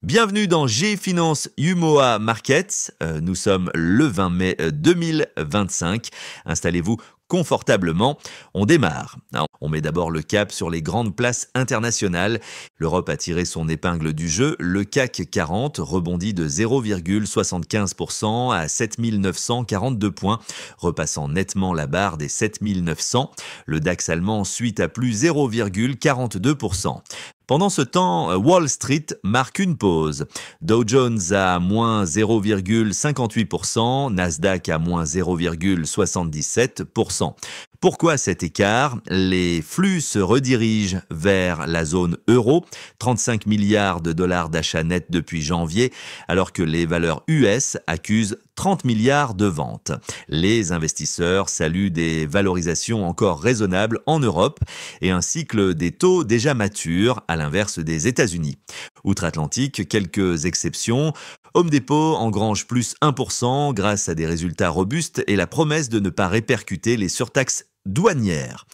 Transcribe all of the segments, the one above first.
Bienvenue dans G-Finance UMOA Markets. Nous sommes le 20 mai 2025. Installez-vous confortablement. On démarre. On met d'abord le cap sur les grandes places internationales. L'Europe a tiré son épingle du jeu. Le CAC 40 rebondit de 0,75% à 7942 points, repassant nettement la barre des 7900. Le DAX allemand suit à plus 0,42%. Pendant ce temps, Wall Street marque une pause. Dow Jones à moins 0,58%, Nasdaq à moins 0,77%. Pourquoi cet écart? Les flux se redirigent vers la zone euro, 35 milliards de dollars d'achats nets depuis janvier, alors que les valeurs US accusent 30 milliards de ventes. Les investisseurs saluent des valorisations encore raisonnables en Europe et un cycle des taux déjà mature, à l'inverse des États-Unis. Outre-Atlantique, quelques exceptions. Home Depot engrange plus 1% grâce à des résultats robustes et la promesse de ne pas répercuter les surtaxes douanières.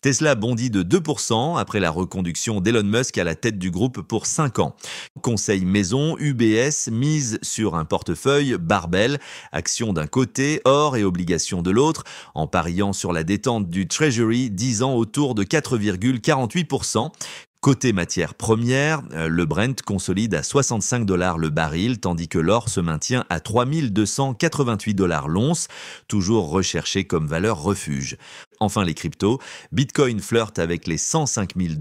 Tesla bondit de 2% après la reconduction d'Elon Musk à la tête du groupe pour 5 ans. Conseil maison, UBS mise sur un portefeuille barbell, actions d'un côté, or et obligations de l'autre, en pariant sur la détente du Treasury 10 ans autour de 4,48%. Côté matières premières, le Brent consolide à 65 $ le baril, tandis que l'or se maintient à 3288 $ l'once, toujours recherché comme valeur refuge. Enfin les cryptos, Bitcoin flirte avec les 105 000 $,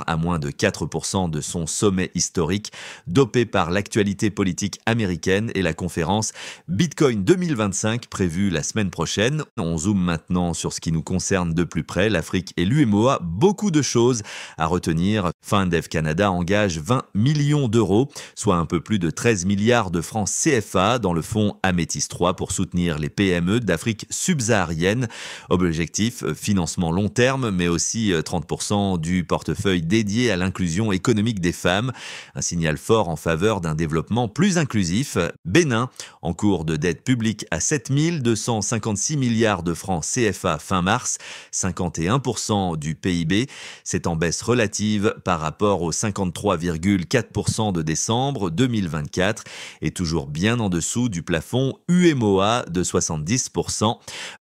à moins de 4% de son sommet historique, dopé par l'actualité politique américaine et la conférence Bitcoin 2025 prévue la semaine prochaine. On zoome maintenant sur ce qui nous concerne de plus près, l'Afrique et l'UMOA, beaucoup de choses à retenir. FinDev Canada engage 20 millions d'euros, soit un peu plus de 13 milliards de francs CFA dans le fonds Améthyste 3 pour soutenir les PME d'Afrique subsaharienne. Objectif, financement long terme, mais aussi 30% du portefeuille dédié à l'inclusion économique des femmes. Un signal fort en faveur d'un développement plus inclusif. Bénin, en cours de dette publique à 7 256 milliards de francs CFA fin mars, 51% du PIB. C'est en baisse relative par rapport aux 53,4% de décembre 2024 et toujours bien en dessous du plafond UMOA de 70%.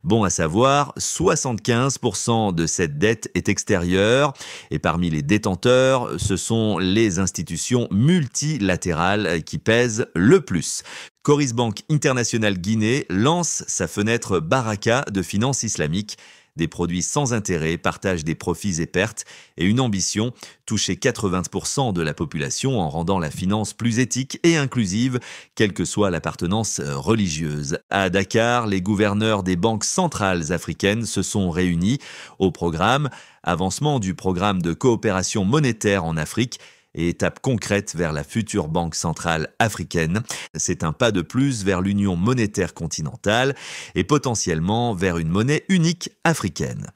Bon à savoir, 75% de cette dette est extérieure et parmi les détenteurs, ce sont les institutions multilatérales qui pèsent le plus. Coris Bank International Guinée lance sa fenêtre Baraka de finance islamique. Des produits sans intérêt, partage des profits et pertes et une ambition, toucher 80% de la population en rendant la finance plus éthique et inclusive, quelle que soit l'appartenance religieuse. À Dakar, les gouverneurs des banques centrales africaines se sont réunis. Au programme, avancement du programme de coopération monétaire en Afrique, et étape concrète vers la future Banque centrale africaine. C'est un pas de plus vers l'union monétaire continentale et potentiellement vers une monnaie unique africaine.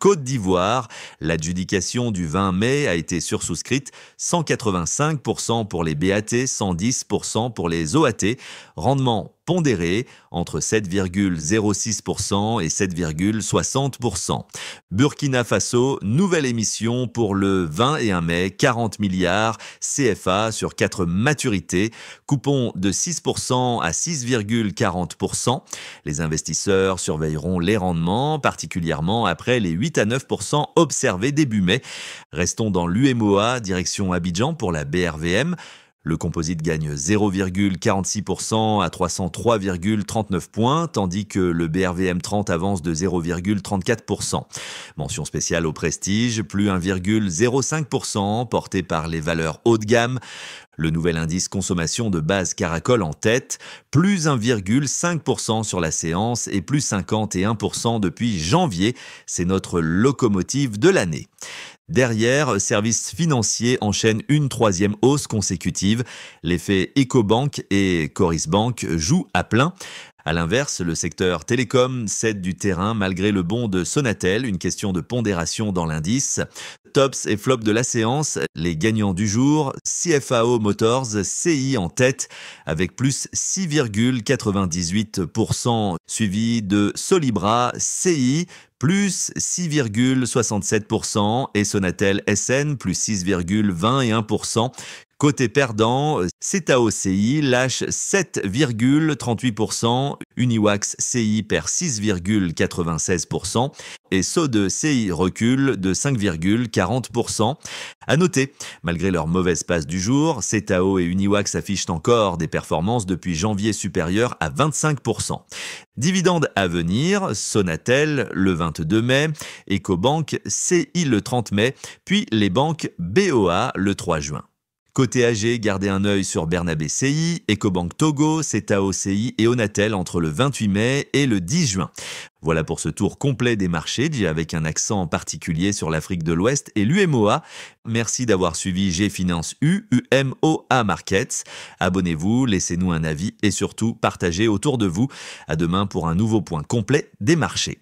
Côte d'Ivoire, l'adjudication du 20 mai a été sursouscrite, 185% pour les BAT, 110% pour les OAT, rendement pondéré entre 7,06% et 7,60%. Burkina Faso, nouvelle émission pour le 21 mai, 40 milliards CFA sur 4 maturités, coupon de 6% à 6,40%. Les investisseurs surveilleront les rendements, particulièrement après les 8 à 9% observés début mai. Restons dans l'UMOA, direction Abidjan pour la BRVM. Le composite gagne 0,46% à 303,39 points, tandis que le BRVM 30 avance de 0,34%. Mention spéciale au prestige, plus 1,05%, porté par les valeurs haut de gamme. Le nouvel indice consommation de base Caracol en tête, plus 1,5% sur la séance et plus 51% depuis janvier. C'est notre locomotive de l'année. Derrière, Services Financiers enchaîne une 3e hausse consécutive. L'effet Ecobank et Coris Bank jouent à plein. À l'inverse, le secteur télécom cède du terrain malgré le bond de Sonatel, une question de pondération dans l'indice. Tops et flops de la séance, les gagnants du jour, CFAO Motors, CI en tête avec plus 6,98%, suivi de Solibra, CI, plus 6,67% et Sonatel SN, plus 6,21%. Côté perdant, CETAO CI lâche 7,38%, Uniwax CI perd 6,96% et SO2 CI recule de 5,40%. À noter, malgré leur mauvaise passe du jour, CETAO et Uniwax affichent encore des performances depuis janvier supérieures à 25%. Dividendes à venir, Sonatel le 22 mai, Ecobank CI le 30 mai, puis les banques BOA le 3 juin. Côté AG, gardez un œil sur Bernabé CI, Ecobank Togo, CETAO CI et Onatel entre le 28 mai et le 10 juin. Voilà pour ce tour complet des marchés, avec un accent particulier sur l'Afrique de l'Ouest et l'UMOA. Merci d'avoir suivi Gfinance UMOA Markets. Abonnez-vous, laissez-nous un avis et surtout partagez autour de vous. À demain pour un nouveau point complet des marchés.